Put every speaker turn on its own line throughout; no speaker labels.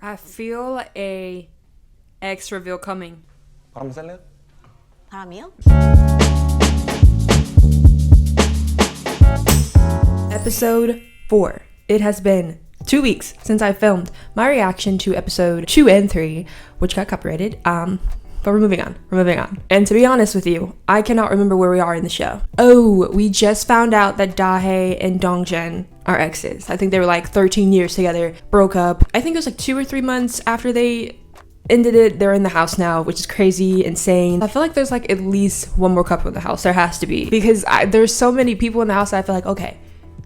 I feel a X reveal coming.
바람 쐴래요?
바람이요?
Episode 4. It has been 2 weeks since I filmed my reaction to episode 2 and 3, which got copyrighted. But we're moving on. And to be honest with you, I cannot remember where we are in the show. Oh, we just found out that Dahae and Dongjin are exes. I think they were like 13 years together, broke up. I think it was like 2 or 3 months after they ended it. They're in the house now, which is crazy, insane. I feel like there's like at least one more couple in the house. There has to be, because there's so many people in the house that I feel like, okay,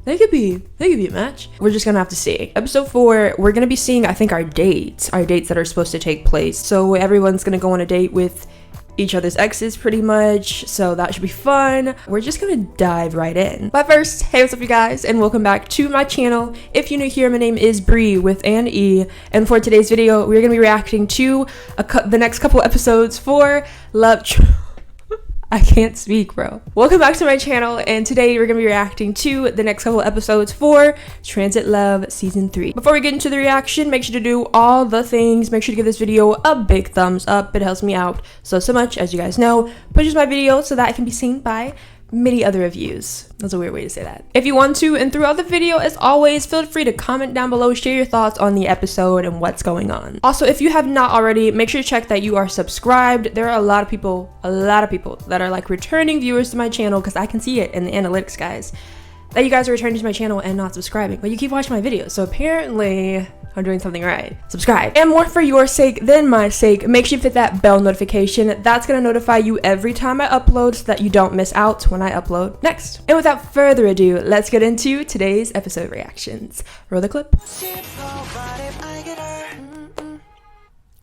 they could be a match. We're just gonna have to see. Episode 4, we're gonna be seeing, I think, our dates that are supposed to take place. So everyone's gonna go on a date with each other's exes pretty much, so that should be fun. We're just gonna dive right in. But first, hey, what's up you guys, and welcome back to my channel. If you're new here, my name is Bree with an E, and for today's video, we're gonna be reacting to the next couple episodes for Love I can't speak, bro. Welcome back to my channel, and today we're gonna be reacting to the next couple episodes for Transit Love Season 3. Before we get into the reaction, make sure to do all the things. Make sure to give this video a big thumbs up. It helps me out so much, as you guys know. Pushes my video so that it can be seen by many other reviews. That's a weird way to say that. If you want to, and throughout the video, as always, feel free to comment down below, share your thoughts on the episode and what's going on. Also, if you have not already, make sure to check that you are subscribed. There are a lot of people that are like returning viewers to my channel, because I can see it in the analytics, guys, that you guys are returning to my channel and not subscribing, but you keep watching my videos, so apparently I'm doing something right. Subscribe. And more for your sake than my sake, make sure you hit that bell notification. That's gonna notify you every time I upload so that you don't miss out when I upload next. And without further ado, let's get into today's episode reactions. Roll the clip.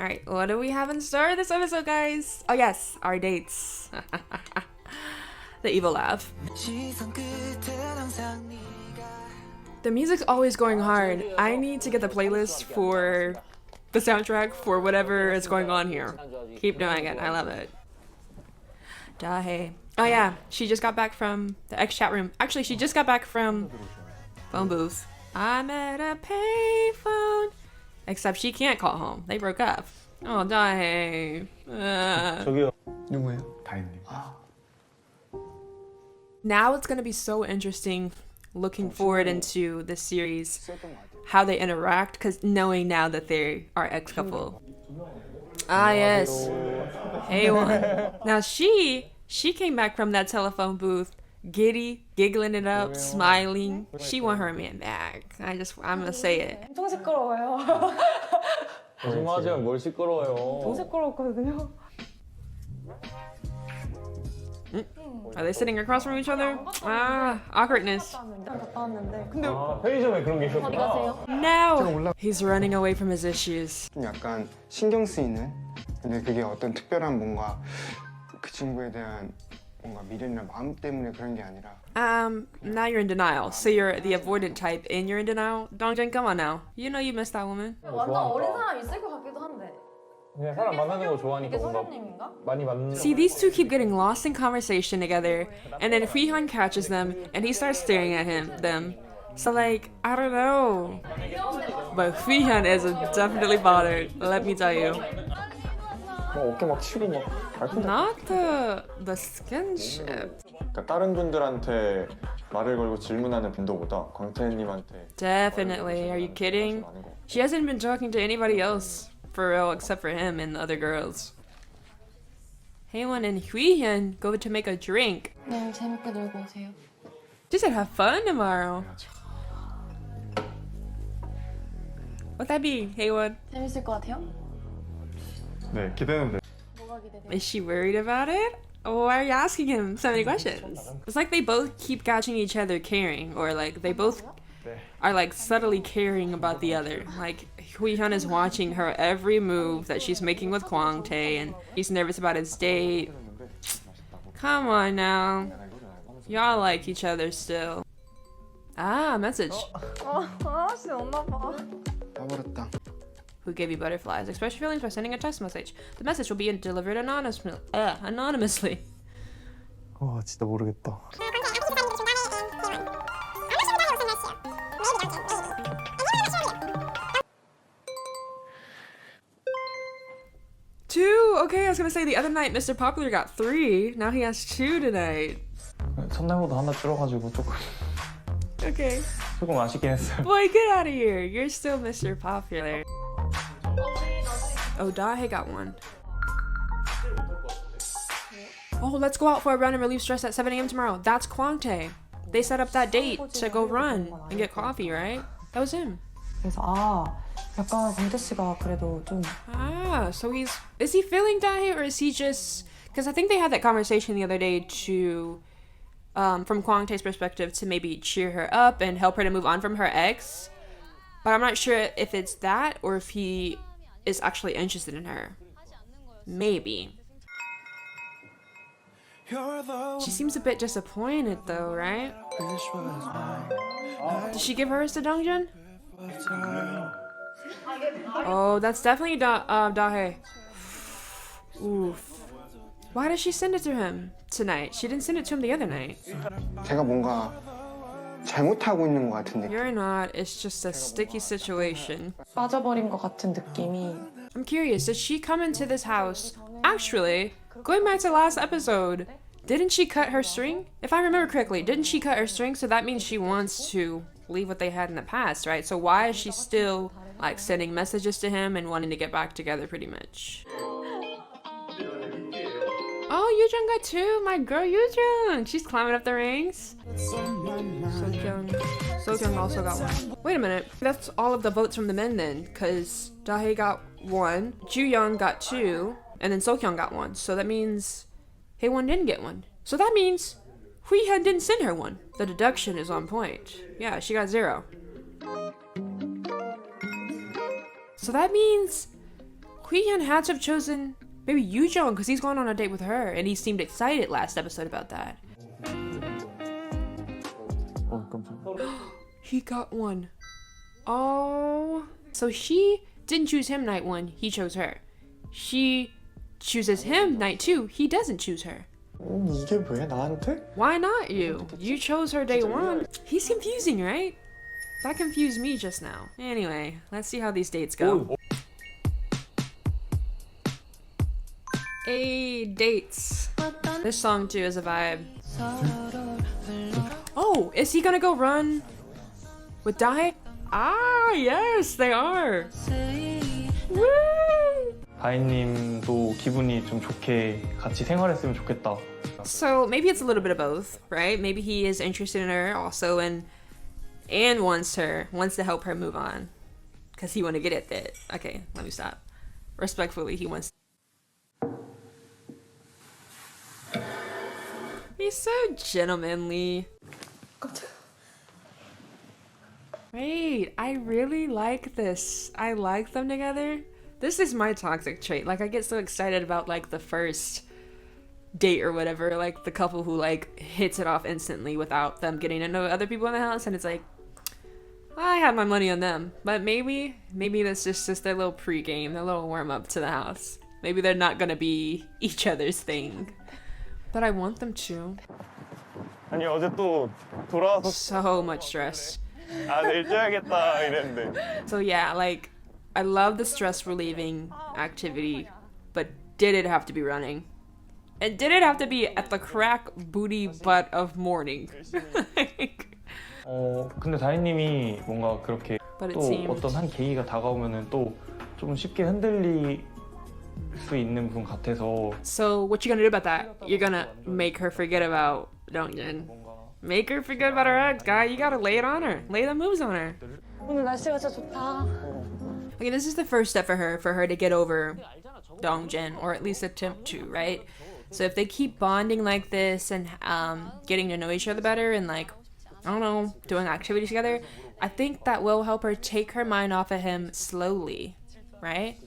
Alright, what do we have in store this episode, guys? Oh yes, our dates. The evil laugh. The music's always going hard. I need to get the playlist for the soundtrack for whatever is going on here. Keep doing it. I love it. Dahae. Oh yeah, she just got back from the X chat room. Actually, she just got back from phone booth. I'm at a payphone. Except she can't call home. They broke up. Oh, Dahae.
저기요. 누구예요? 다혜님.
Now it's gonna be so interesting looking forward into this series, how they interact, because knowing now that they are ex-couple. Ah yes, hey one. Now she came back from that telephone booth giddy, giggling it up, smiling. She want her man back. I'm gonna say it.
엄청 시끄러워요.
거짓말하지만 뭘 시끄러워요.
엄청 시끄러웠거든요.
Are they sitting across from each other? Ah, awkwardness.
편의점에 그런 게 있었구나.
No! He's running away from his issues.
좀 약간 신경 쓰이는. 근데 그게 어떤 특별한 뭔가 그 친구에 대한 뭔가 미련이나 마음 때문에 그런 게 아니라.
Now you're in denial. So you're the avoidant type and you're in denial? Dongjin, come on now. You know you missed that woman.
완전 어린 사람 있을 것 같기도 한데.
그냥 사람 만나는 거 좋아하니까 뭔가 많이 만나는.
See, these two keep getting lost in conversation together, and then Hwihan catches them, and he starts staring at them. So like, I don't know. But Hwihan is definitely bothered, let me tell you.
어깨 막 치고 막.
Not the skinship.
그러니까 다른 분들한테 말을 걸고 질문하는 빈도보다 광태님한테.
Definitely. Are you kidding? She hasn't been talking to anybody else. For real, except for him and the other girls. Haewon and Hwihyun go to make a drink.
내일 재밌게 놀고 오세요.
She said have fun tomorrow. What'd that be, Haewon?
재밌을 것 같아요?
네, 기대는 돼.
뭐가 기대돼요?
Is she worried about it? Why are you asking him so many questions? It's like they both keep catching each other caring, or like they both are like subtly caring about the other. Like Hwihyun is watching her every move that she's making with Kwangtae, and he's nervous about his date. Come on now. Y'all like each other still. Ah, message.
아씨 없나봐.
까버렸다.
Who gave you butterflies? Express your feelings by sending a text message. The message will be delivered anonymously.
진짜 모르겠다.
Oh, okay. I was gonna say the other night Mr. Popular got 3. Now he has 2 tonight.
첫날보다 하나 줄어가지고 조금
Okay.
조금 아쉽긴 했어요.
Boy, get out of here. You're still Mr. Popular. Oh, Dahe got 1. Oh, let's go out for a run and relieve stress at 7 a.m. tomorrow. That's Kwangtae. They set up that date to go run and get coffee, right? That was him.
그래서 약간 광태 씨가 그래도 좀
So is he feeling Dahe or is he just, because I think they had that conversation the other day to, from Kwangtae's perspective, to maybe cheer her up and help her to move on from her ex. But I'm not sure if it's that or if he is actually interested in her. Maybe. She seems a bit disappointed though, right? Did she give hers to Dongjun? Oh, that's definitely Dahe. Oof. Why did she send it to him tonight? She didn't send it to him the other night.
제가 뭔가 잘못하고 있는 것 같은 느낌.
You're not. It's just a sticky situation.
빠져버린 것 같은 느낌이
I'm curious, did she come into this house? Actually, going back to last episode, didn't she cut her string? If I remember correctly, didn't she cut her string? So that means she wants to leave what they had in the past, right? So why is she still like sending messages to him and wanting to get back together pretty much? Oh, Yoojung got 2. My girl Yoojung. She's climbing up the ranks. Sokyung also got 1. Wait a minute. That's all of the votes from the men then, because Dahe got 1, Jooyoung got 2, and then Sokyung got 1. So that means Haewon didn't get 1. So that means Huihyun didn't send her 1. The deduction is on point. Yeah, she got 0. So that means Huihyun had to have chosen maybe Yoojung because he's going on a date with her and he seemed excited last episode about that. He got 1. Oh. So she didn't choose him night 1, he chose her. She chooses him night 2, he doesn't choose her.
이게 왜 나한테?
Why not you? You chose her day 1. He's confusing, right? That confused me just now. Anyway, let's see how these dates go. Hey, dates. This song too is a vibe. Oh, is he gonna go run with Dahe? Ah, yes, they are. Woo!
다희님도 기분이 좀 좋게 같이 생활했으면 좋겠다.
So maybe it's a little bit of both, right? Maybe he is interested in her also and wants to help her move on. Because he want to get at that. Okay, let me stop. Respectfully, he wants. He's so gentlemanly. Wait, I really like this. I like them together. This is my toxic trait. Like, I get so excited about, like, the first date or whatever. Like, the couple who, like, hits it off instantly without them getting to know other people in the house. And it's like, I have my money on them. But maybe that's just their little pregame, their little warm-up to the house. Maybe they're not gonna be each other's thing. But I want them to.
아니 어제 또 돌아와서
So much stress.
아 내일 쪄야겠다 이랬는데.
So yeah, like, I love the stress relieving activity, but did it have to be running? And did it have to be at the crack booty butt of morning? Like,
근데 다희님이 뭔가 그렇게
But it
또
seemed-
어떤 한 계기가 다가오면은 또 좀 쉽게 흔들릴 수 있는 분 같아서.
so what you gonna do about that? You're gonna make her forget about Dongjin. Make her forget about her ex, guy. You gotta lay it on her. Lay the moves on her.
오늘 날씨가 진짜 좋다.
Okay, this is the first step for her to get over Dongjin, or at least attempt to, right? So if they keep bonding like this and getting to know each other better and, like, I don't know, doing activities together, I think that will help her take her mind off of him slowly, right?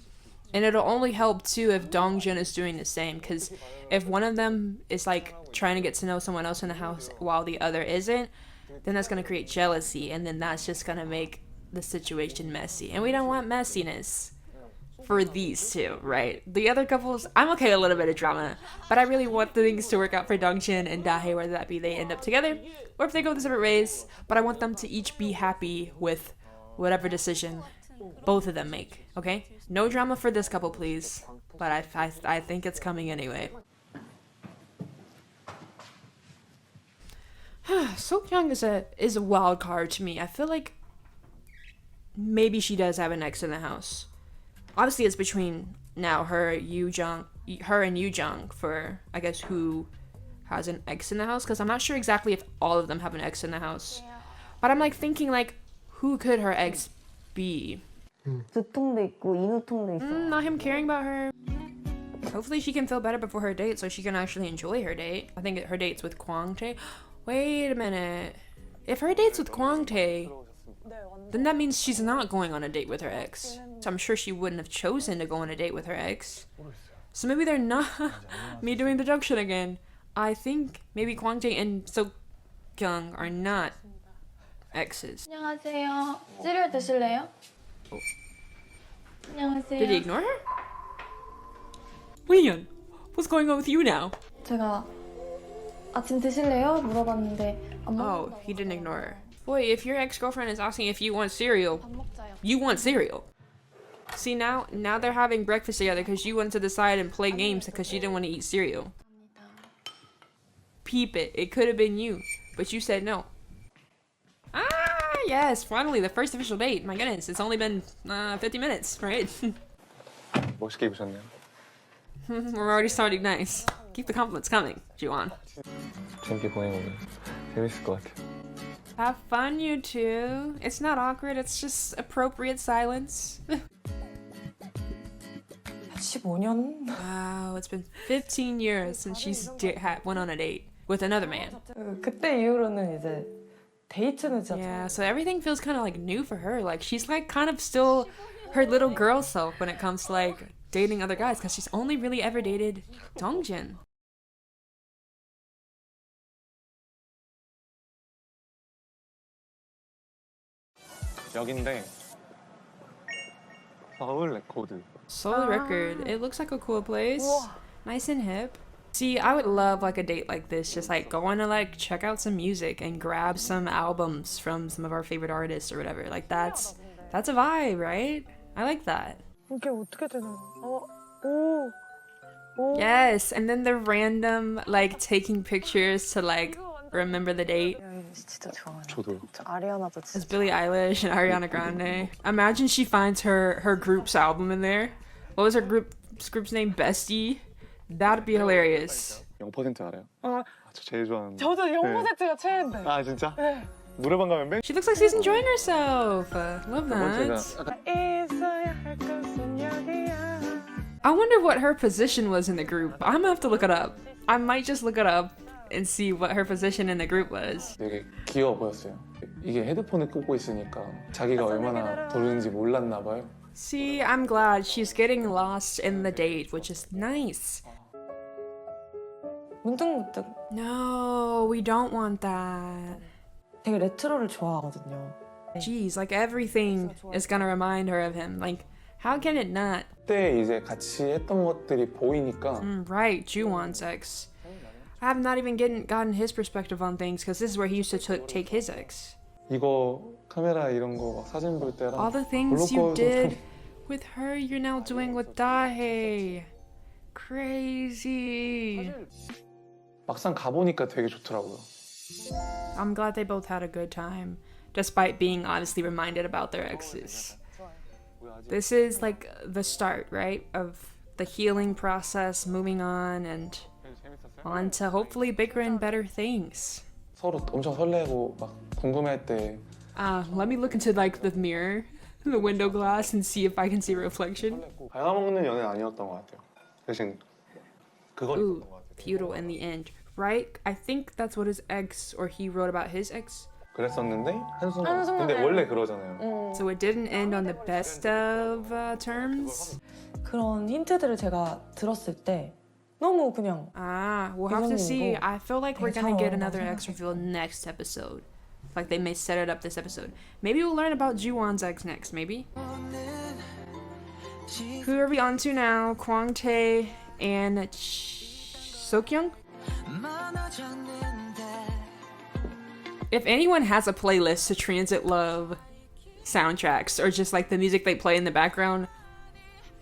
And it'll only help too if Dongjin is doing the same, because if one of them is, like, trying to get to know someone else in the house while the other isn't, then that's going to create jealousy, and then that's just going to make the situation messy. And we don't want messiness for these two, right? The other couples, I'm okay with a little bit of drama, but I really want the things to work out for Dongjin and Dahe, whether that be they end up together or if they go the separate ways. But I want them to each be happy with whatever decision both of them make, okay? No drama for this couple, please. but I think it's coming anyway. Sokyung is a wild card to me. I feel like maybe she does have an ex in the house. Obviously, it's between now her and Yoo-jung for, I guess, who has an ex in the house, because I'm not sure exactly if all of them have an ex in the house. But I'm like thinking, like, who could her ex be?
두통도 있고 인후통도 있어.
Not him caring about her. Hopefully she can feel better before her date so she can actually enjoy her date. I think her date's with Kwang Tae. Wait a minute. If her date's with Kwang Tae, then that means she's not going on a date with her ex. So I'm sure she wouldn't have chosen to go on a date with her ex. So maybe they're not... Me doing the junction again. I think maybe Kwang Tae and Sokyung are not exes.
안녕하세요. 시리얼 드실래요? 안녕하세요.
Did he ignore her? Leon, what's going on with you now?
제가 아침 드실래요? 물어봤는데 안
Oh,
먹는다고.
he didn't ignore her. Boy, if your ex-girlfriend is asking if you want cereal,
밥 먹자요.
you want cereal. See, now they're having breakfast together because you wanted to decide and play games because she didn't want to eat cereal. Peep it. It could have been you, but you said no. Ah, yes, finally, the first official date. My goodness, it's only been 50 minutes, right?
멋있게 입으셨네요.
We're already starting nice. Keep the compliments coming, Juan.
재밌게 보내고 재밌을 것 같아요.
Have fun, you two. It's not awkward, it's just appropriate silence.
15년?
Wow, it's been 15 years since she's went on a date with another man.
그때 이후로는 이제 데이트는 진짜
Yeah, so everything feels kind of like new for her. Like she's like kind of still her little girl self when it comes to like dating other guys because she's only really ever dated Dongjin.
여긴데 서울 레코드.
Soul Record. It looks like a cool place. Nice and hip. See, I would love like a date like this, just like going to like check out some music and grab some albums from some of our favorite artists or whatever. Like that's a vibe, right? I like that.
이게 어떻게 되는 거야?
Yes, and then the random like taking pictures to like remember the date.
진짜 좋아요.
저도.
저 아리아나도
It's
진짜
Billie Eilish and Ariana Grande. Imagine she finds her group's album in there. What was her group's name? Bestie? That'd be hilarious.
0% 알아요?
아,
저 제일 좋아하는.
저도 0%가 최애인데.
아 진짜?
네.
노래방 가면 맨
She looks like she's enjoying herself. Love
번째가
that.
약간
있어야 할 것은 여기야.
I wonder what her position was in the group. I'm gonna have to look it up. I might just look it up and see what her position in the group was.
되게 귀여워 보였어요. 이게 헤드폰을 꽂고 있으니까 자기가 얼마나 부르는지 몰랐나 봐요.
See, I'm glad she's getting lost in the date, which is nice.
문득문득
No, we don't want that.
되게 레트로를 좋아하거든요.
Jeez, like everything is gonna remind her of him. Like, how can it not?
그때 이제 같이 했던 것들이 보이니까
Right, Juwon's ex. I have not even gotten his perspective on things because this is where he used to take his ex.
이거 카메라 이런 거 막 사진 볼 때랑
All the things you
블로커도
did
좀
with her, you're now doing with Dahae. Crazy.
막상 가보니까 되게 좋더라고요.
I'm glad they both had a good time, despite being honestly reminded about their exes. This is like the start, right, of the healing process, moving on and on to hopefully bigger and better things.
서로 엄청 설레고 막 궁금해할 때
Let me look into like the mirror, the window glass, and see if I can see a reflection.
갉아먹는 연애는 아니었던 것 같아요. 대신 그건
Ooh,
있었던 것 같아요.
futile in the end, right? I think that's what his ex, or he wrote about his ex.
그랬었는데 한순간 근데 원래 그러잖아요.
So it didn't end on the best of terms.
그런 힌트들을 제가 들었을 때 너무 그냥
We'll have to see.
이거
I feel like we're gonna get
괜찮아,
another ex reveal next episode. Like they may set it up this episode. Maybe we'll learn about Juwon's ex next, maybe. Who are we on to now? Kwang Tae and Sokyung? If anyone has a playlist to Transit Love soundtracks or just like the music they play in the background,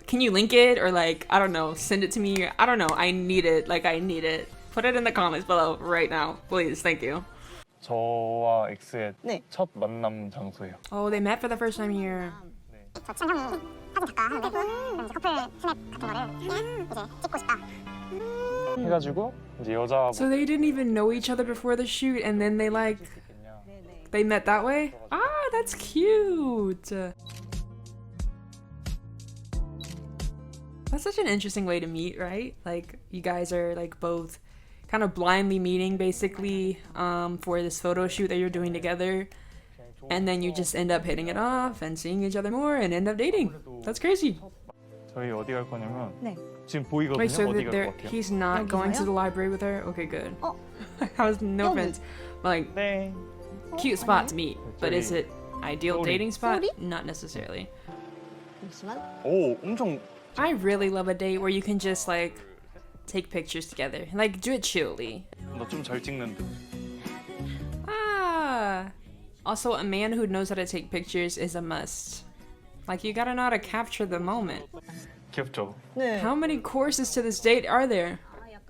can you link it or like I don't know, send it to me? I don't know. I need it. Like I need it. Put it in the comments below right now, please. Thank you.
저와 X의
네.
첫 만남 장소예요.
Oh, they met for the first time here.
해가지고 이제 여자
So they didn't even know each other before the shoot, and then they like they met that way. Ah, that's cute. That's such an interesting way to meet, right? Like you guys are like both kind of blindly meeting basically for this photo shoot that you're doing together, and then you just end up hitting it off and seeing each other more and end up dating. That's crazy.
저희 어디 갈 거냐면
네.
지금 보이거든요.
Wait, so
어디 갈 것 같아요?
he's not going to
여기서요?
the library with her? Okay, good.
어?
I was no
여기.
offense. Like
네.
cute spot to meet, but is
저기
it ideal
소리.
dating spot?
소리?
Not necessarily.
잠시만.
오, 엄청
I really love a date where you can just like take pictures together. Like do it chillly.
너 좀 잘 찍는 듯.
Ah. Also, a man who knows how to take pictures is a must. Like you gotta know how to capture the moment.
귀엽죠?
네.
How many courses to this date are there?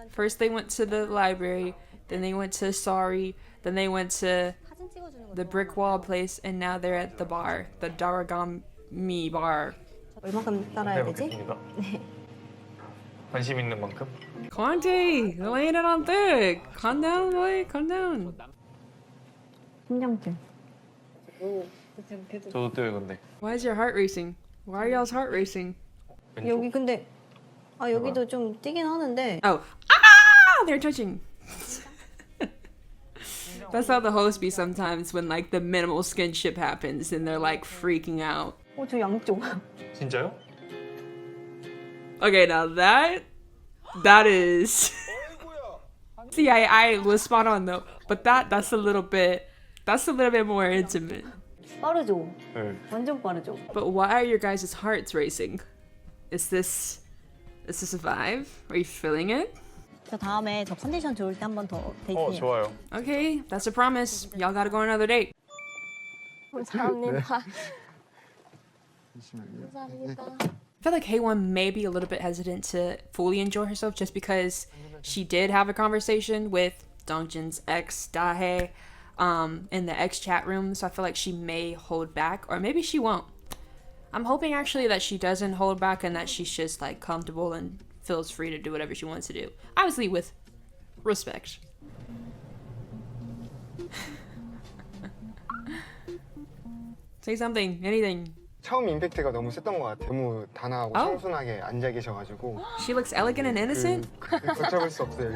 First they went to the library, then they went to Sorry, then they went to
사진 찍어주는 거
the brick wall place, and now they're at the bar, the Daragami bar.
얼마큼 따라야 되지?
해보겠습니다. 관심 있는 만큼.
Conte, laying it on thick. Calm down, boy. Calm down.
심장팀.
저도 뛰어요 근데.
Why is your heart racing? Why are y'all's heart racing?
왼쪽.
여기 근데 아 여기도 좀 뛰긴 하는데
Oh, ah! They're touching. That's how the hosts be sometimes when like the minimal skinship happens and they're like freaking out.
저 양쪽.
진짜요?
Okay, now that is. See, I was spot on though, but that's a little bit more intimate.
빠르죠?
네.
완전 빠르죠?
But why are your guys' hearts racing? Is this a vibe? Are you feeling it?
저 다음에 저 컨디션 좋을 때 한 번 더 데이트해요.
좋아요.
Okay, that's a promise. Y'all gotta go on another date.
감사합니다.
잠시만요.
감사합니다.
I feel like Haewon may be a little bit hesitant to fully enjoy herself just because she did have a conversation with Dongjin's ex Dahae in the X chat room, so I feel like she may hold back, or maybe she won't. I'm hoping actually that she doesn't hold back and that she's just like comfortable and feels free to do whatever she wants to do. Obviously with respect. Say something, anything.
처음 임팩트가 너무 셌던 것 같아요. 너무 단아하고
아우.
청순하게 앉아 계셔가지고
She looks elegant and innocent.
걷잡을 수 없어요.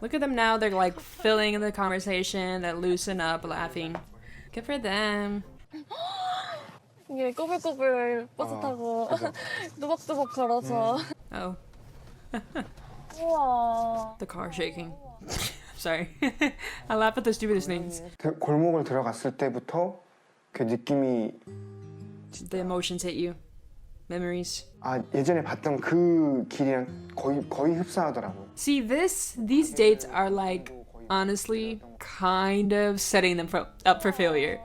Look at them now, they're like filling in the conversation, they're loosen up, laughing. Good for them.
이게 꼬불꼬불 버스 타고 누벅누벅 걸어서.
Oh,
우와.
the car shaking. Sorry. I laugh at the stupidest things.
골목을 들어갔을 때부터 그 느낌이
The emotions hit you. Memories.
아 예전에 봤던 그 길이랑 거의 흡사하더라고요.
See, these dates are like, honestly, kind of setting them up for failure.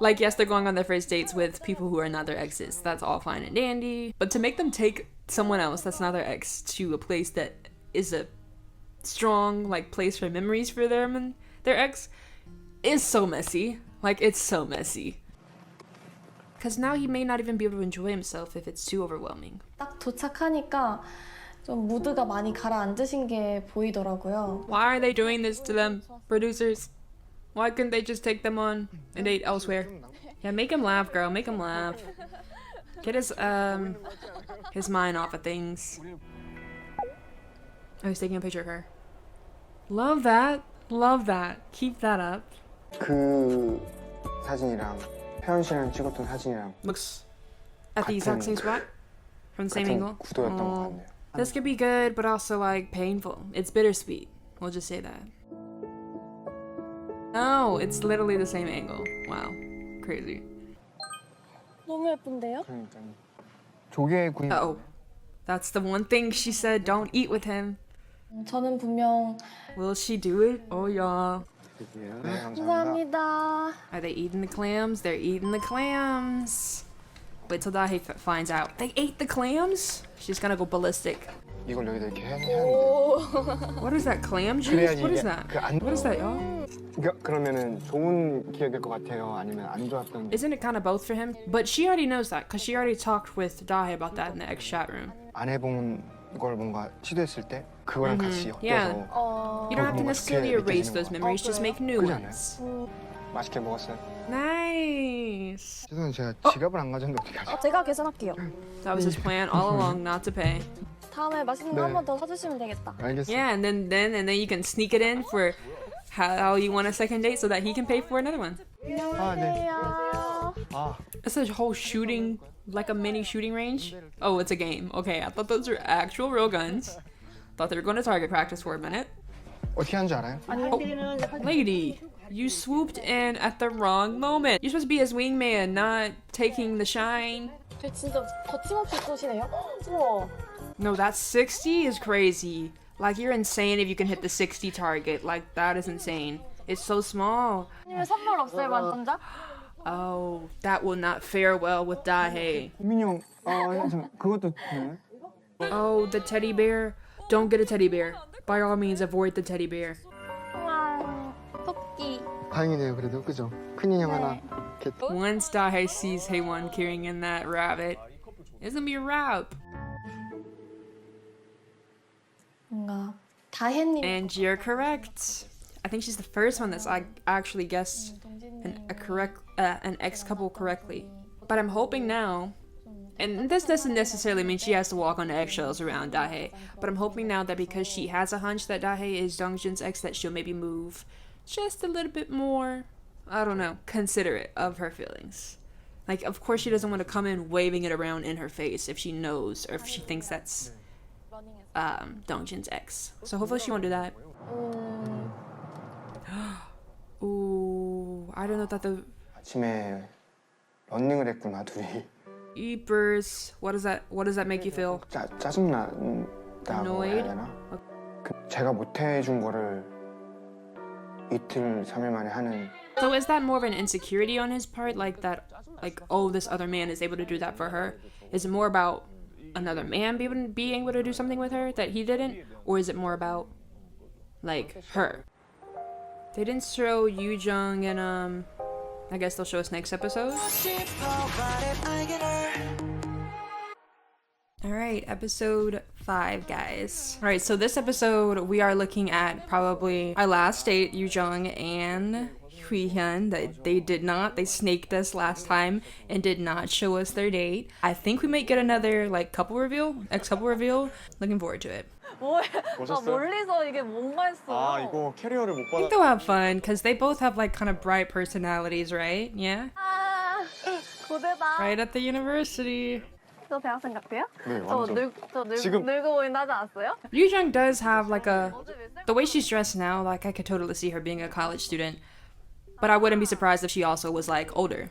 Like, yes, they're going on their first dates with people who are not their exes. That's all fine and dandy. But to make them take someone else that's not their ex to a place that is a strong, like, place for memories for them and their ex is so messy. Like, it's so messy. Because now he may not even be able to enjoy himself if it's too overwhelming.
딱 도착하니까 좀 무드가 많이 가라앉으신 게 보이더라고요.
Why are they doing this to them, producers? Why couldn't they just take them on a date elsewhere? Yeah, make him laugh, girl. Make him laugh. Get his mind off of things. Oh, he's taking a picture of her. Love that. Love that. Keep that up.
그 사진이랑 혜연 씨랑 찍었던 사진이랑
Looks at the exact same spot from the same
같은
angle.
구도였던 것
Oh,
같네요.
this could be good, but also like painful. It's bittersweet. We'll just say that. No, it's literally the same angle. Wow, crazy.
너무 예쁜데요?
그러니까요. 조개 구이.
Uh-oh. That's the one thing she said, don't eat with him.
저는 분명
Will she do it? Oh, y'all.
네, 감사합니다.
감사합니다.
Are they eating the clams? They're eating the clams. Wait till Dahae finds out. They ate the clams? She's gonna go ballistic.
이걸 여기다 이렇게 해야 하는데
What is that, clam juice?
그래야지
What is
이게
that?
그 안-
What is that, y'all?
그러면은 좋은 기억일 것 같아요? 아니면 안 좋았던
Isn't it kind of both for him? But she already knows that because she already talked with Dahae about that in the X chat room.
안 해본 걸 뭔가 시도했을 때 그거랑 같이 엮여서
Yeah. You don't have to
뭔가
necessarily
좋게
erase
느껴지는
those
것 같아요.
memories, just make new
그러지 않아요?
ones.
맛있게 먹었어요.
Nice.
죄송해요, 제가 지갑을 안 가졌는데 어떻게 하죠?
제가 계산할게요.
That was his plan all along, not to pay.
다음에 맛있는 거
네.
한 번 더 사주시면 되겠다.
알겠어요.
Yeah, and then you can sneak it in for how you want a second date so that he can pay for another one.
아, 네.
안녕하세요.
아,
It's a whole shooting, like a mini shooting range. Oh, it's a game. Okay, I thought those were actual real guns. Thought they were going to target practice for a minute.
어떻게 하는 줄 알아요?
Lady, you swooped in at the wrong moment. You're supposed to be his wingman, not taking the shine.
저 진짜 거침없이 쏘시네요. 우와.
No, that 60 is crazy. Like, you're insane if you can hit the 60 target. Like, that is insane. It's so small.
아니면 선물 없어요, 만점자?
Oh, that will not fare well with Dahae.
민이 형, 그것도 되나요?
Oh, the teddy bear. Don't get a teddy bear. By all means, avoid the teddy bear.
우와, 토끼.
다행이네요, 그래도 그죠? 큰 인형 하나. 이렇게
Once Dahae sees Haewon carrying in that rabbit, it's gonna be a wrap.
뭔가 다혜님.
And you're correct. I think she's the first one that's actually guessed an ex couple correctly. But I'm hoping now, and this doesn't necessarily mean she has to walk on eggshells around Dahae, but I'm hoping now that because she has a hunch that Dahae is Dongjin's ex, that she'll maybe move just a little bit more, I don't know, considerate of her feelings. Like, of course she doesn't want to come in waving it around in her face if she knows or if she thinks that's Dongjin's ex. So hopefully she won't do that. Ooh, I don't know that the
아침에 런닝을 했구나 둘이.
Eepers. What does that make you feel?
짜증난다고
Annoyed?
해야 되나? 제가 못 해준 거를 이틀 3일 만에 하는.
So is that more of an insecurity on his part, like that, like, oh, this other man is able to do that for her? Is it more about another man being able to do something with her that he didn't, or is it more about like her? They didn't show Yoo Jung and I guess they'll show us next episode. Alright, episode 5, guys. Alright, so this episode we are looking at probably our last date, Yoo Jung and Hui Hyun. They snaked us last time and did not show us their date. I think we might get another like couple reveal, ex-couple reveal. Looking forward to it.
뭐야?
보셨어요?
멀리서 이게 뭔가 했어.
아 이거 캐리어를 못
I
받아.
think they'll have fun because they both have like kind of bright personalities, right? Yeah?
아, 고대다.
Right at the university.
저 대학생 같아요?
네
저
완전.
늙어 보인다 하지 않았어요?
Yoo Jung does have like the way she's dressed now, like I could totally see her being a college student. But I wouldn't be surprised if she also was like older.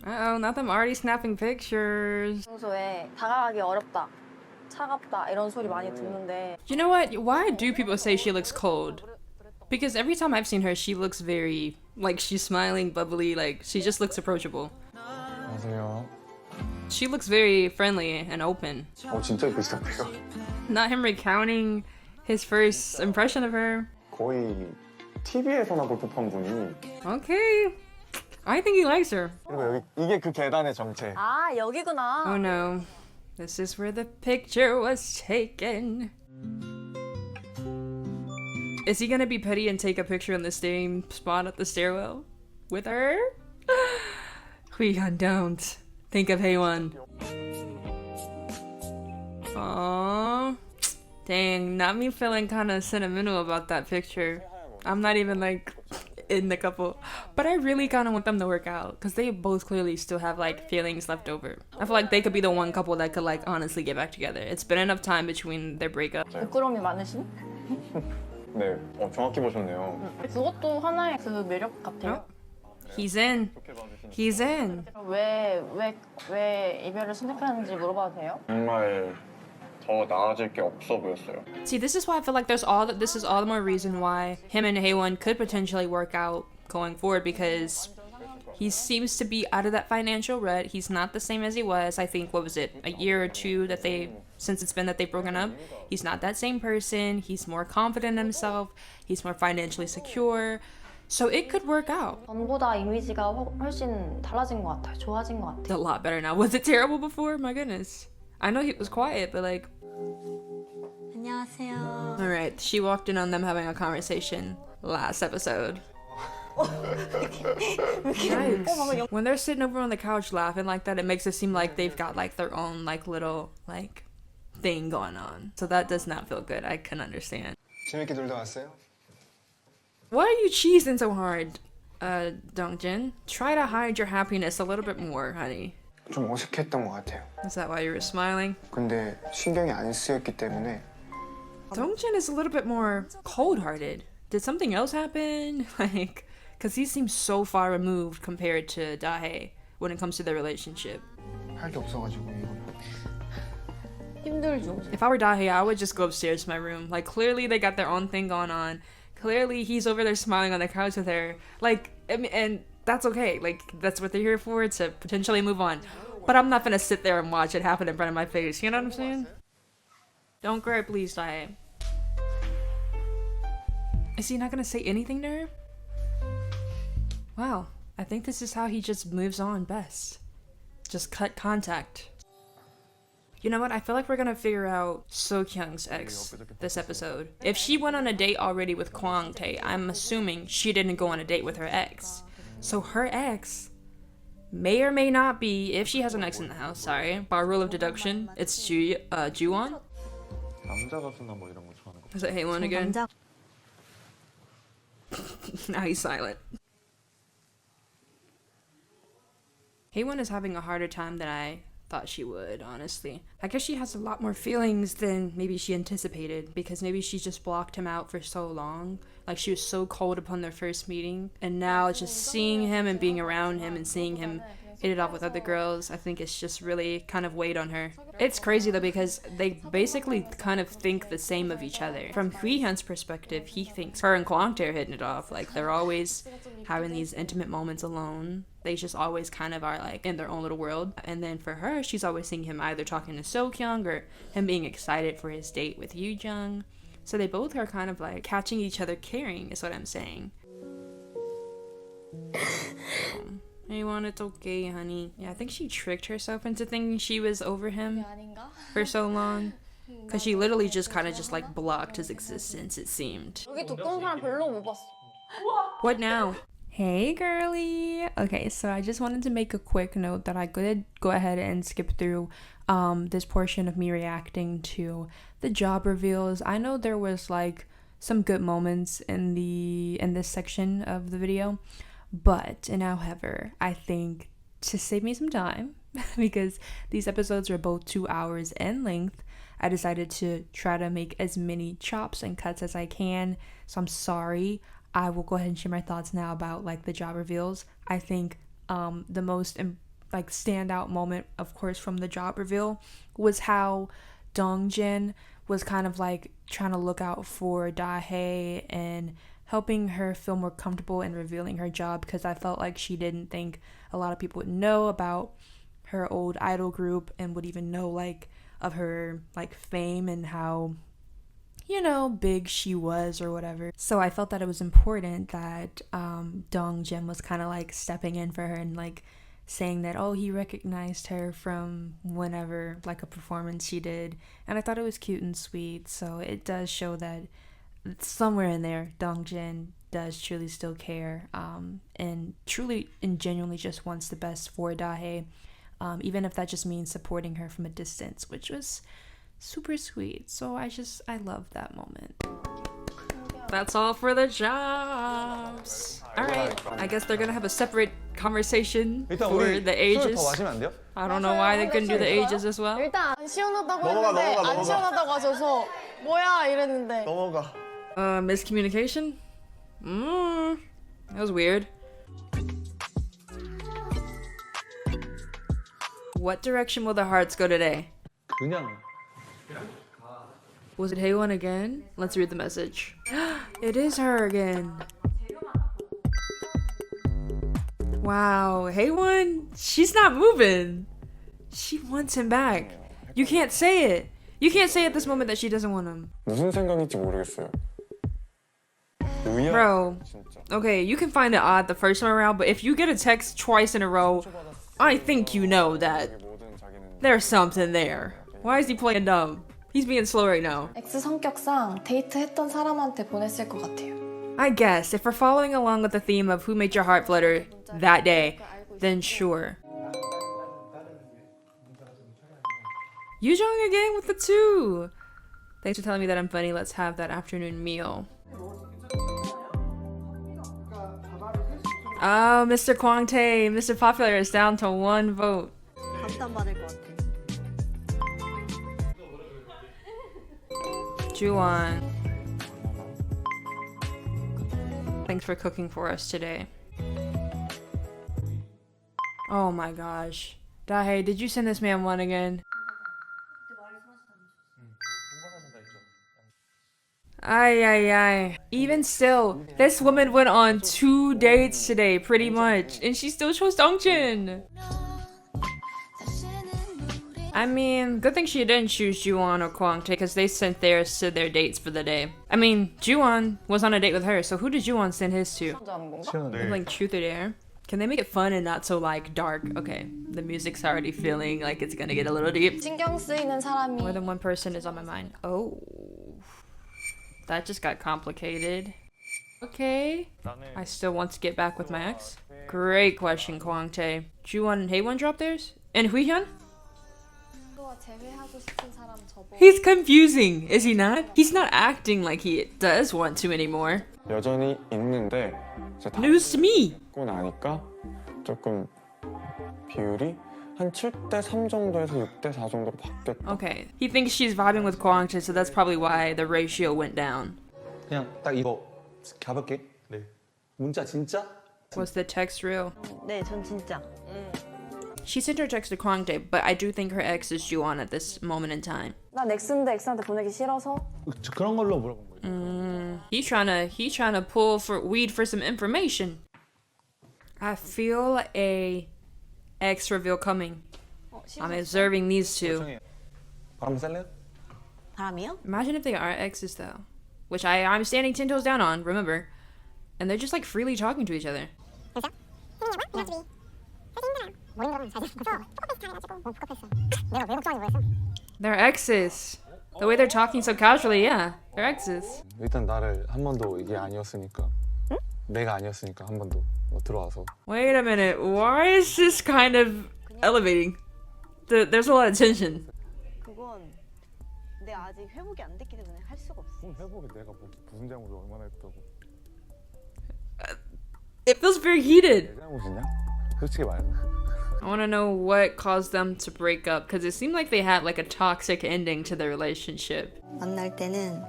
Uh-oh, not them already snapping pictures.
평소에 다가가기 어렵다, 차갑다 이런 소리 많이 듣는데
You know what? Why do people say she looks cold? Because every time I've seen her, she looks very, like, she's smiling, bubbly, like, she just looks approachable.
안녕하세요.
She looks very friendly and open.
진짜 비슷한데요?
Not him recounting his first impression of her.
거의 TV에서나 볼 법한 분이.
Okay. I think he likes her.
그리고 여기 이게 그 계단의 정체.
아 여기구나.
Oh no. This is where the picture was taken. Is he gonna be petty and take a picture in the same spot at the stairwell with her? Hui-hyun, don't. Think of Haewon. Aww. Dang, not me feeling kind of sentimental about that picture. I'm not even like in the couple. But I really kind of want them to work out because they both clearly still have like feelings left over. I feel like they could be the one couple that could like honestly get back together. It's been enough time between their breakup.
부끄러움이 많으신?
네, 정확히 보셨네요.
그것도 하나의 그 매력 같아요.
He's in. He's in.
왜 이별을 선택하는지 물어봐도 돼요?
정말 더 나아질 게 없어 보였어요.
See, this is why I feel like this is all the more reason why him and Haewon could potentially work out going forward because He seems to be out of that financial rut. He's not the same as he was. I think, what was it, a year or two that since it's been that they've broken up. He's not that same person. He's more confident in himself. He's more financially secure. So it could work out.
전보다 이미지가 훨씬 달라진 것 같아요. 좋아진 것
It's
같아요.
a lot better now. Was it terrible before? My goodness. I know he was quiet, but like...
안녕하세요.
Alright, she walked in on them having a conversation last episode. Yikes. When they're sitting over on the couch laughing like that, it makes it seem like they've got like their own like little like thing going on. So that does not feel good. I can understand.
재밌게 놀다 왔어요?
Why are you cheesing so hard, Dongjin? Try to hide your happiness a little bit more, honey.
좀 어색했던 것 같아요.
Is that why you were smiling?
근데 신경이 안 쓰였기 때문에
Dongjin is a little bit more cold-hearted. Did something else happen? Like, because he seems so far removed compared to Dahae when it comes to their relationship.
할 게 없어가지고 이거.
힘들죠.
If I were Dahae, I would just go upstairs to my room. Like, clearly they got their own thing going on. Clearly he's over there smiling on the couch with her. Like, I mean, and that's okay. Like, that's what they're here for, to potentially move on. But I'm not gonna sit there and watch it happen in front of my face. You know what I'm saying? Don't cry, please, Dahae. Is he not gonna say anything to her? Wow, I think this is how he just moves on best. Just cut contact. You know what? I feel like we're gonna figure out So-kyung's ex this episode. If she went on a date already with Kwang Tae, I'm assuming she didn't go on a date with her ex. So her ex may or may not be, if she has an ex in the house, sorry, by rule of deduction, it's Juwon?
남자 가수나 뭐 이런 거 좋아하는 거.
Is it Haewon again?
남자
Now he's silent. Haewon is having a harder time than I thought she would, honestly. I guess she has a lot more feelings than maybe she anticipated, because maybe she just blocked him out for so long. Like, she was so cold upon their first meeting, and now just seeing him and being around him and seeing him hit it off with other girls, I think it's just really kind of weighed on her. It's crazy though, because they basically kind of think the same of each other. From Hui-hyun's perspective, he thinks her and Kwang Tae are hitting it off. Like, they're always having these intimate moments alone. They just always kind of are like in their own little world. And then for her, she's always seeing him either talking to So-kyung or him being excited for his date with Yoo-jung. So they both are kind of like catching each other caring, is what I'm saying. Haewon, it's okay, honey. Yeah, I think she tricked herself into thinking she was over him
아닌가?
for so long. Because she literally just kind of just like blocked his existence, it seemed.
여기 두꺼운 사람 별로 못 봤어.
What now? Hey girly! Okay, so I just wanted to make a quick note that I could go ahead and skip through this portion of me reacting to the job reveals. I know there was like some good moments in this section of the video, but and however, I think to save me some time, because these episodes are both 2 hours in length, I decided to try to make as many chops and cuts as I can. So I'm sorry. I will go ahead and share my thoughts now about like the job reveals. I think the most like standout moment, of course, from the job reveal was how Dongjin was kind of like trying to look out for Dahae and helping her feel more comfortable in revealing her job, because I felt like she didn't think a lot of people would know about her old idol group and would even know like of her like fame and how, you know, big she was or whatever. So I felt that it was important that Dongjin was kind of like stepping in for her and like saying that, oh, he recognized her from whenever, like a performance she did. And I thought it was cute and sweet. So it does show that somewhere in there, Dongjin does truly still care and truly and genuinely just wants the best for Dahae, even if that just means supporting her from a distance, which was super sweet. So I love that moment. That's all for the jobs. Alright, I guess they're gonna have a separate conversation
일단
for
우리
the
술을
ages.
더 마시면 안 돼요?
I don't know why they couldn't do the ages as well.
일단 안 시원하다고
넘어가,
했는데
넘어가,
안
넘어가.
시원하다고 하셔서 뭐야 이랬는데
넘어가.
Miscommunication? That was weird. What direction will the hearts go today?
그냥
Was it Haewon again? Let's read the message. It is her again. Wow, Haewon, she's not moving. She wants him back. You can't say it. You can't say at this moment that she doesn't want him.
무슨 생각인지 모르겠어요.
Bro, okay, you can find it odd the first time around, but if you get a text twice in a row, I think you know that there's something there. Why is he playing dumb? He's being slow right now.
X 성격상 데이트했던 사람한테 보냈을 것 같아요.
I guess if we're following along with the theme of who made your heart flutter that day, then sure. Yujong again with the 2. Thanks for telling me that I'm funny. Let's have that afternoon meal. Oh, Mr. Kwangtae, Mr. Popular is down to 1 vote.
감탄받을 것 같아.
Juwon. Thanks for cooking for us today. Oh my gosh. Dahae, did you send this man one again? Ay. Even still, this woman went on 2 dates today, pretty much, and she still chose Dongchin. I mean, good thing she didn't choose Juwon or Kwangtae because they sent theirs to their dates for the day. I mean, Juwon was on a date with her, so who did Juwon send his to? Like Truth or Dare? Can they make it fun and not so like dark? Okay, the music's already feeling like it's gonna get a little deep.
신경 쓰이는 사람이
More than one person is on my mind. Oh, that just got complicated. Okay, I still want to get back with my ex. Great question, Kwangtae. Juwon and Haewon dropped theirs? And Huihyun?
제외하고 싶은 사람 접어.
He's confusing, is he not? He's not acting like he does want to anymore.
여전히 있는데 이제 다
News to me.
듣고 나니까 조금 비율이 한 7대 3 정도에서 6대 4 정도로 바뀌었다.
Okay, he thinks she's vibing with Kwangtae, so that's probably why the ratio went down.
그냥 딱 이거 가볼게. 네. 문자 진짜?
Was the text real?
네, 전 진짜.
She sent her text to Kwangtae, but I do think her ex is Juwon at this moment in time.
난 X인데 X한테 보내기 싫어서.
그런 걸로 물어본 거예요.
He tryna pull for weed for some information. I feel a ex reveal coming. I'm observing these two.
바람 쐴래요?
바람이요?
Imagine if they are exes though, which I'm standing 10 toes down on. Remember, and they're just like freely talking to each other. They're exes. The way they're talking so casually, yeah, they're exes.
일단 나를 한 번도 이게 아니었으니까. 내가 아니었으니까 한 번도 들어와서.
Wait a minute, why is this kind of elevating? There's a lot of tension.
그건 내가 아직 회복이 안 됐기 때문에 할 수가 없어.
회복이 내가 무슨 잘못을 얼마나 했다고.
It feels very heated.
내 잘못이냐? 솔직히 말해.
I want to know what caused them to break up because it seemed like they had like a toxic ending to their relationship.
만날 때는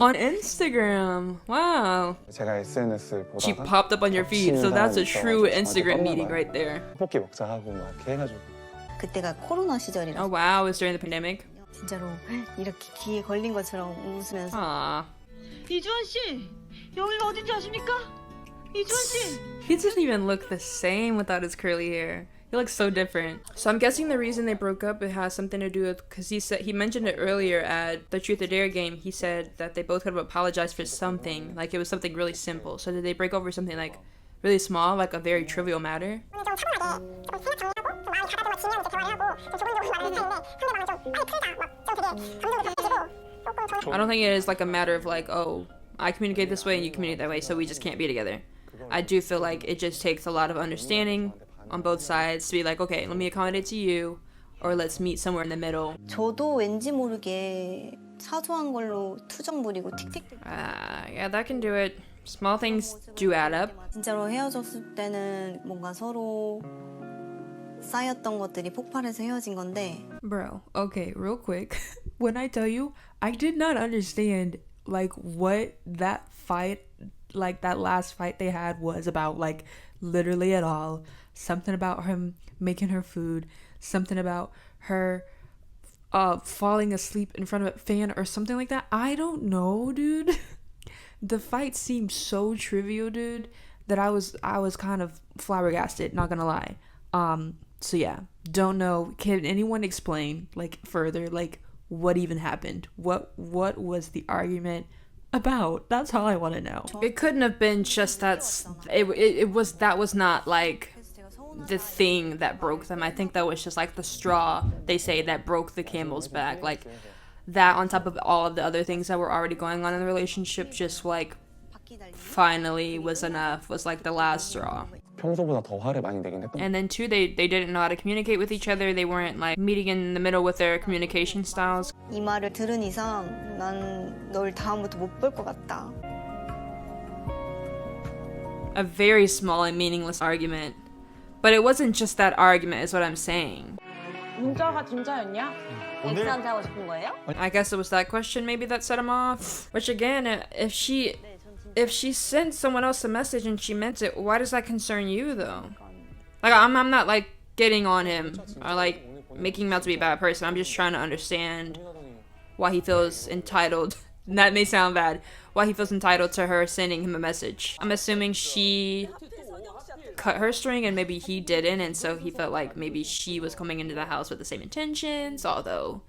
On Instagram. Wow.
제가 SNS를
She
보다가
popped up on your feed, so that's a true
있어가지고
Instagram
저한테
meeting
떴나
right there.
떡볶이 먹자 하고 막 이렇게 해가지고.
그때가 코로나 시절이라
Oh wow, it was during the pandemic.
진짜로 이렇게 귀에 걸린 것처럼 웃으면서
Aww.
이주원 씨, 여기가 어딘지 아십니까? 이주원 씨.
He doesn't even look the same without his curly hair. He looks so different. So I'm guessing the reason they broke up it has something to do with because he mentioned it earlier at the Truth or Dare game. He said that they both could have apologized for something, like it was something really simple. So did they break over something like really small, like a very trivial matter? I don't think it is like a matter of like, oh, I communicate this way and you communicate that way, so we just can't be together. I do feel like it just takes a lot of understanding on both sides to be like, okay, let me accommodate to you, or let's meet somewhere in the middle.
저도 왠지 모르게 사소한 걸로 투정 부리고 틱틱틱
Yeah, that can do it. Small things do add up.
진짜로 헤어졌을 때는 뭔가 서로 쌓였던 것들이 폭발해서 헤어진 건데
Bro, okay, real quick. When I tell you, I did not understand like what that fight, like that last fight they had was about, like literally at all. Something about him making her food, something about her falling asleep in front of a fan or something like that. I don't know, dude. The fight seemed so trivial, dude, that I was kind of flabbergasted, not gonna lie. So yeah, don't know. Can anyone explain like further like what even happened? What was the argument about? That's all I want to know. It couldn't have been just that was not like the thing that broke them. I think that was just like the straw, they say, that broke the camel's back. Like that on top of all of the other things that were already going on in the relationship, just like finally was enough, was like the last straw.
평소보다 더 화를 많이 내긴 했던.
And then two, they didn't know how to communicate with each other. They weren't like meeting in the middle with their communication styles.
이 말을 들은 이상 난 널 다음부터 못 볼 것 같다.
A very small and meaningless argument. But it wasn't just that argument is what I'm saying.
문자가 진짜였냐? 엑스한테 하고 싶은 거예요?
I guess it was that question maybe that set him off. Which again, if she sent someone else a message and she meant it, why does that concern you though? Like I'm not like getting on him or like making him out to be a bad person. I'm just trying to understand why he feels entitled. That may sound bad. Why he feels entitled to her sending him a message. I'm assuming she cut her string and maybe he didn't, and so he felt like maybe she was coming into the house with the same intentions, although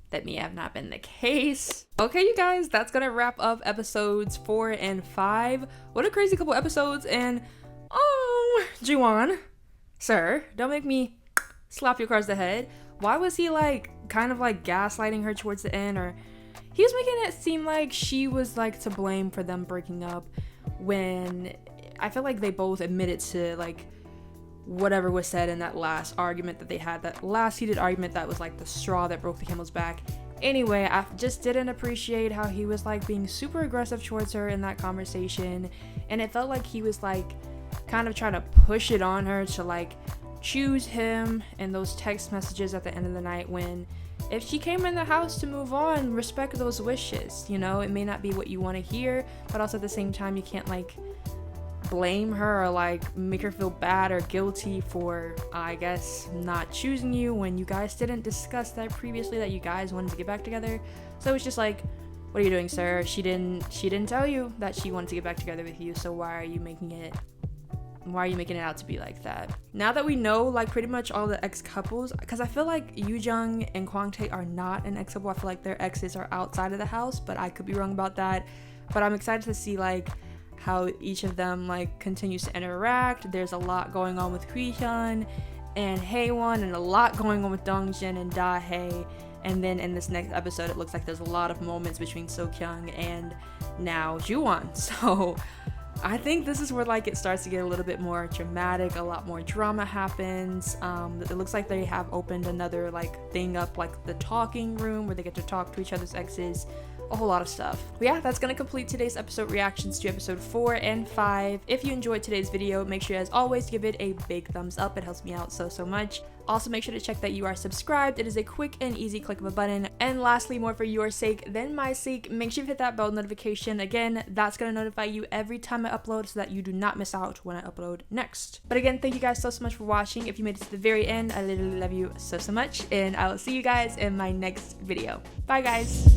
that may have not been the case. Okay, you guys, that's gonna wrap up episodes 4 and 5. What a crazy couple episodes. And oh, Jiwon, sir, don't make me slap you across the head. Why was he like kind of like gaslighting her towards the end? Or he was making it seem like she was like to blame for them breaking up, when I feel like they both admitted to like whatever was said in that last argument that they had, that last heated argument that was like the straw that broke the camel's back. Anyway, I just didn't appreciate how he was like being super aggressive towards her in that conversation, and it felt like he was like kind of trying to push it on her to like choose him in those text messages at the end of the night, when if she came in the house to move on, respect those wishes. You know, it may not be what you want to hear, but also at the same time you can't like blame her or like make her feel bad or guilty for, I guess, not choosing you when you guys didn't discuss that previously, that you guys wanted to get back together. So it's just like, what are you doing, sir? She didn't tell you that she wanted to get back together with you, so why are you making it out to be like that? Now that we know like pretty much all the ex-couples, because I feel like Yoo-jung and Kwang-tae are not an ex-couple. I feel like their exes are outside of the house, but I could be wrong about that. But I'm excited to see like how each of them like continues to interact. There's a lot going on with Hui-hyun and Haewon, and a lot going on with Dongjin and Da-hae. And then in this next episode, it looks like there's a lot of moments between So-kyung and now Ju-won. So I think this is where like it starts to get a little bit more dramatic, a lot more drama happens. It looks like they have opened another like thing up, like the talking room where they get to talk to each other's exes. A whole lot of stuff. But yeah, that's gonna complete today's episode reactions to episode 4 and 5. If you enjoyed today's video, make sure as always to give it a big thumbs up. It helps me out so much. Also make sure to check that you are subscribed. It is a quick and easy click of a button. And lastly, more for your sake than my sake, make sure you hit that bell notification. Again, that's gonna notify you every time I upload so that you do not miss out when I upload next. But again, thank you guys so much for watching. If you made it to the very end, I literally love you so much, and I will see you guys in my next video. Bye guys.